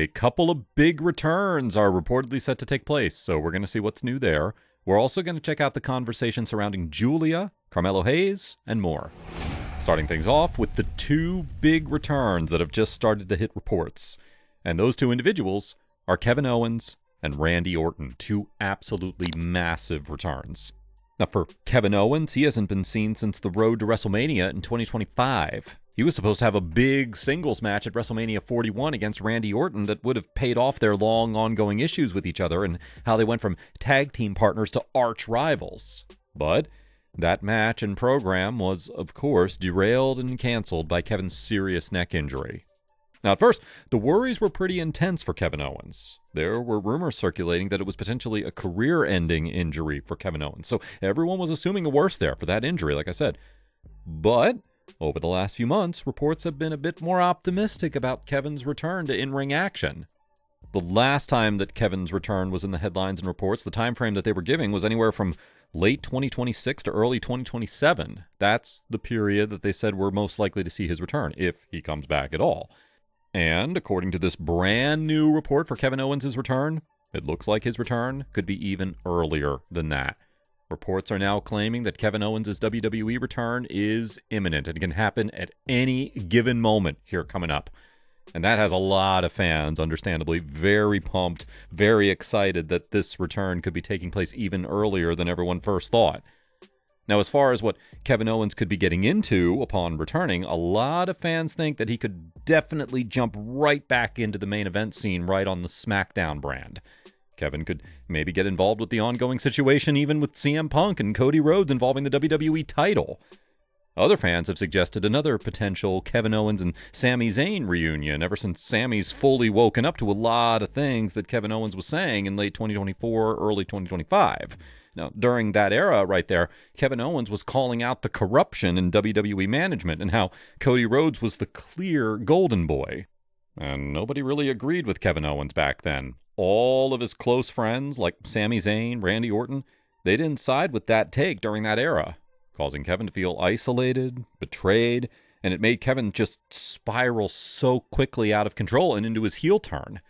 a couple of big returns are reportedly set to take place, so we're going to see what's new there. We're also going to check out the conversation surrounding Giulia, Carmelo Hayes, and more. Starting things off with the two big returns that have just started to hit reports. And those two individuals are Kevin Owens and Randy Orton, two absolutely massive returns. Now, for Kevin Owens, he hasn't been seen since the road to WrestleMania in 2025. He was supposed to have a big singles match at WrestleMania 41 against Randy Orton that would have paid off their long ongoing issues with each other and how they went from tag team partners to arch rivals. But that match and program was, of course, derailed and canceled by Kevin's serious neck injury. Now, at first, the worries were pretty intense for Kevin Owens. There were rumors circulating that it was potentially a career-ending injury for Kevin Owens, so everyone was assuming the worst there for that injury, like I said. But over the last few months, reports have been a bit more optimistic about Kevin's return to in-ring action. The last time that Kevin's return was in the headlines and reports, the time frame that they were giving was anywhere from late 2026 to early 2027. That's the period that they said we're most likely to see his return, if he comes back at all. And according to this brand new report for Kevin Owens' return, it looks like his return could be even earlier than that. Reports are now claiming that Kevin Owens' WWE return is imminent and can happen at any given moment here coming up. And that has a lot of fans, understandably, very pumped, very excited that this return could be taking place even earlier than everyone first thought. Now, as far as what Kevin Owens could be getting into upon returning, a lot of fans think that he could definitely jump right back into the main event scene right on the Smackdown brand. Kevin could maybe get involved with the ongoing situation even with CM Punk and Cody Rhodes involving the WWE title. Other fans have suggested another potential Kevin Owens and Sami Zayn reunion ever since Sami's fully woken up to a lot of things that Kevin Owens was saying in late 2024, early 2025. Now, during that era right there, Kevin Owens was calling out the corruption in WWE management and how Cody Rhodes was the clear golden boy. And nobody really agreed with Kevin Owens back then. All of his close friends, like Sami Zayn, Randy Orton, they didn't side with that take during that era, causing Kevin to feel isolated, betrayed, and it made Kevin just spiral so quickly out of control and into his heel turn.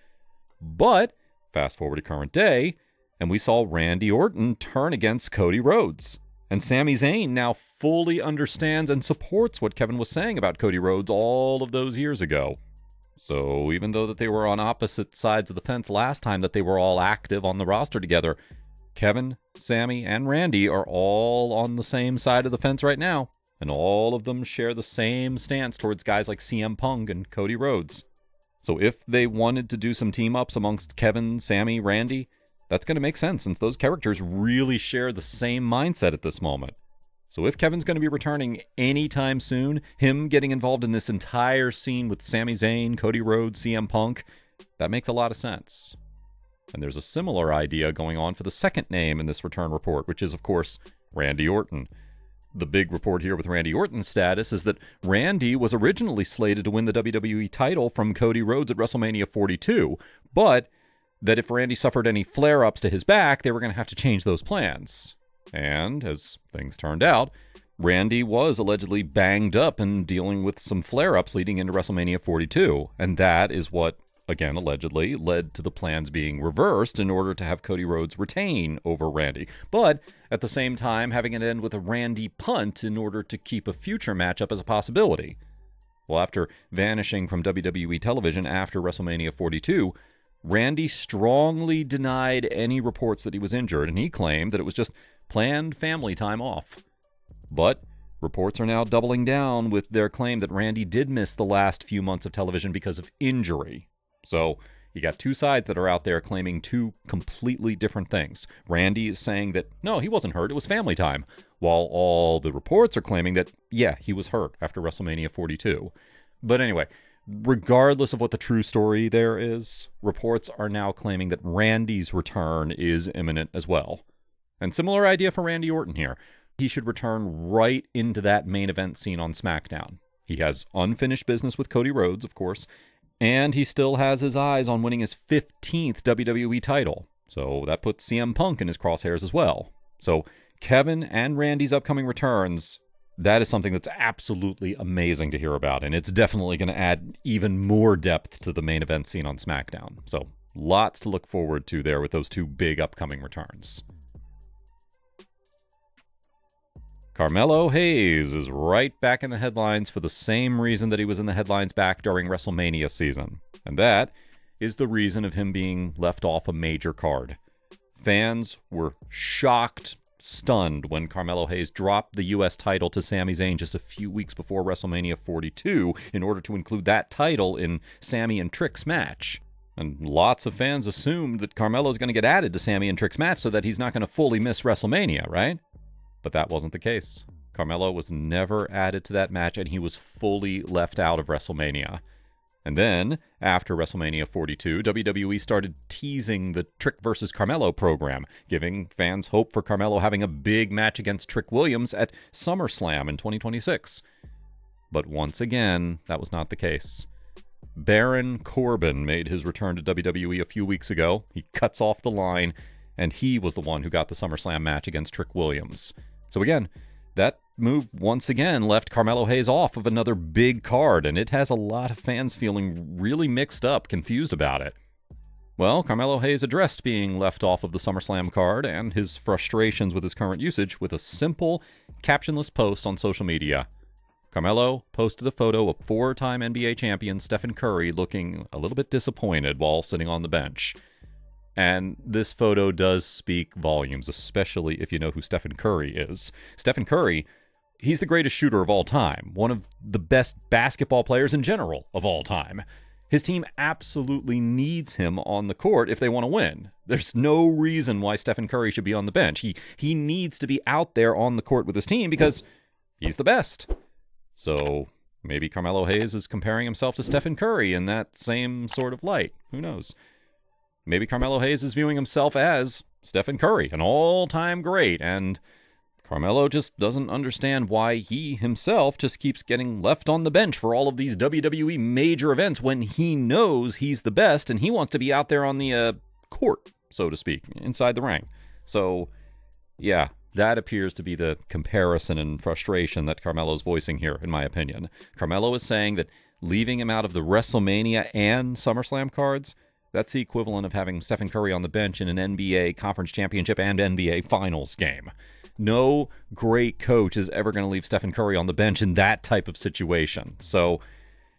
But, fast forward to current day, and we saw Randy Orton turn against Cody Rhodes. And Sami Zayn now fully understands and supports what Kevin was saying about Cody Rhodes all of those years ago. So even though that they were on opposite sides of the fence last time that they were all active on the roster together, Kevin, Sami, and Randy are all on the same side of the fence right now. And all of them share the same stance towards guys like CM Punk and Cody Rhodes. So if they wanted to do some team-ups amongst Kevin, Sami, Randy, that's going to make sense since those characters really share the same mindset at this moment. So if Kevin's going to be returning anytime soon, him getting involved in this entire scene with Sami Zayn, Cody Rhodes, CM Punk, that makes a lot of sense. And there's a similar idea going on for the second name in this return report, which is, of course, Randy Orton. The big report here with Randy Orton's status is that Randy was originally slated to win the WWE title from Cody Rhodes at WrestleMania 42, but that if Randy suffered any flare-ups to his back, they were going to have to change those plans. And, as things turned out, Randy was allegedly banged up and dealing with some flare-ups leading into WrestleMania 42, and that is what, again, allegedly, led to the plans being reversed in order to have Cody Rhodes retain over Randy, but at the same time having it end with a Randy punt in order to keep a future matchup as a possibility. Well, after vanishing from WWE television after WrestleMania 42, Randy strongly denied any reports that he was injured, and he claimed that it was just planned family time off. But reports are now doubling down with their claim that Randy did miss the last few months of television because of injury. So you got two sides that are out there claiming two completely different things. Randy is saying that, no, he wasn't hurt, it was family time, while all the reports are claiming that, yeah, he was hurt after WrestleMania 42. But anyway, regardless of what the true story there is, reports are now claiming that Randy's return is imminent as well. And similar idea for Randy Orton here. He should return right into that main event scene on SmackDown. He has unfinished business with Cody Rhodes, of course, and he still has his eyes on winning his 15th WWE title. So that puts CM Punk in his crosshairs as well. So Kevin and Randy's upcoming returns, that is something that's absolutely amazing to hear about, and it's definitely going to add even more depth to the main event scene on SmackDown. So lots to look forward to there with those two big upcoming returns. Carmelo Hayes is right back in the headlines for the same reason that he was in the headlines back during WrestleMania season, and that is the reason of him being left off a major card. Fans were shocked, stunned when Carmelo Hayes dropped the U.S. title to Sami Zayn just a few weeks before WrestleMania 42 in order to include that title in Sami and Trick's match. And lots of fans assumed that Carmelo's going to get added to Sami and Trick's match so that he's not going to fully miss WrestleMania, right? But that wasn't the case. Carmelo was never added to that match, and he was fully left out of WrestleMania. And then, after WrestleMania 42, WWE started teasing the Trick vs. Carmelo program, giving fans hope for Carmelo having a big match against Trick Williams at SummerSlam in 2026. But once again, that was not the case. Baron Corbin made his return to WWE a few weeks ago. He cuts off the line, and he was the one who got the SummerSlam match against Trick Williams. So again, that move once again left Carmelo Hayes off of another big card, and it has a lot of fans feeling really mixed up, confused about it. Well, Carmelo Hayes addressed being left off of the SummerSlam card and his frustrations with his current usage with a simple, captionless post on social media. Carmelo posted a photo of four-time NBA champion Stephen Curry looking a little bit disappointed while sitting on the bench. And this photo does speak volumes, especially if you know who Stephen Curry is. Stephen Curry, he's the greatest shooter of all time, one of the best basketball players in general of all time. His team absolutely needs him on the court if they want to win. There's no reason why Stephen Curry should be on the bench. He needs to be out there on the court with his team because he's the best. So maybe Carmelo Hayes is comparing himself to Stephen Curry in that same sort of light. Who knows? Maybe Carmelo Hayes is viewing himself as Stephen Curry, an all-time great, and Carmelo just doesn't understand why he himself just keeps getting left on the bench for all of these WWE major events when he knows he's the best and he wants to be out there on the court, so to speak, inside the ring. So, yeah, that appears to be the comparison and frustration that Carmelo's voicing here, in my opinion. Carmelo is saying that leaving him out of the WrestleMania and SummerSlam cards, that's the equivalent of having Stephen Curry on the bench in an NBA Conference Championship and NBA Finals game. No great coach is ever going to leave Stephen Curry on the bench in that type of situation. So,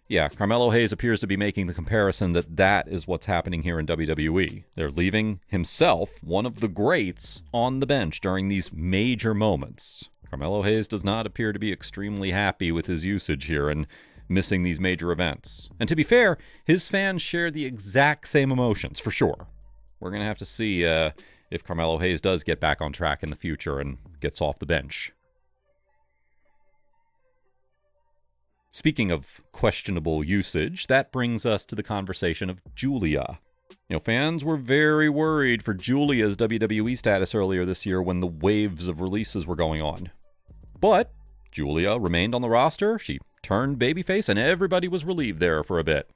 yeah, Carmelo Hayes appears to be making the comparison that that is what's happening here in WWE. They're leaving himself, one of the greats, on the bench during these major moments. Carmelo Hayes does not appear to be extremely happy with his usage here and missing these major events. And to be fair, his fans share the exact same emotions, for sure. We're going to have to see if Carmelo Hayes does get back on track in the future and gets off the bench. Speaking of questionable usage, that brings us to the conversation of Giulia. You know, fans were very worried for Giulia's WWE status earlier this year when the waves of releases were going on. But Giulia remained on the roster, she turned babyface, and everybody was relieved there for a bit.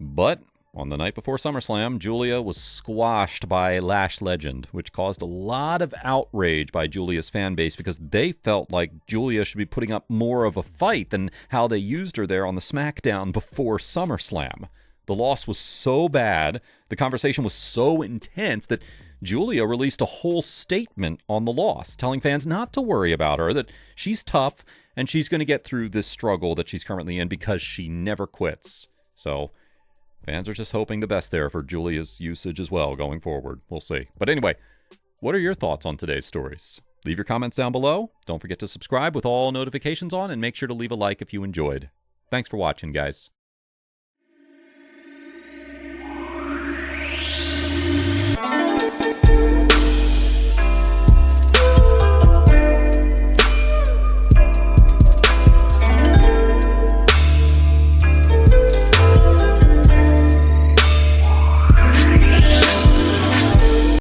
But on the night before SummerSlam, Giulia was squashed by Lash Legend, which caused a lot of outrage by Giulia's fan base because they felt like Giulia should be putting up more of a fight than how they used her there on the SmackDown before SummerSlam. The loss was so bad, the conversation was so intense that Giulia released a whole statement on the loss, telling fans not to worry about her, that she's tough and she's going to get through this struggle that she's currently in because she never quits. So fans are just hoping the best there for Giulia's usage as well going forward. We'll see. But anyway, what are your thoughts on today's stories? Leave your comments down below. Don't forget to subscribe with all notifications on and make sure to leave a like if you enjoyed. Thanks for watching, guys.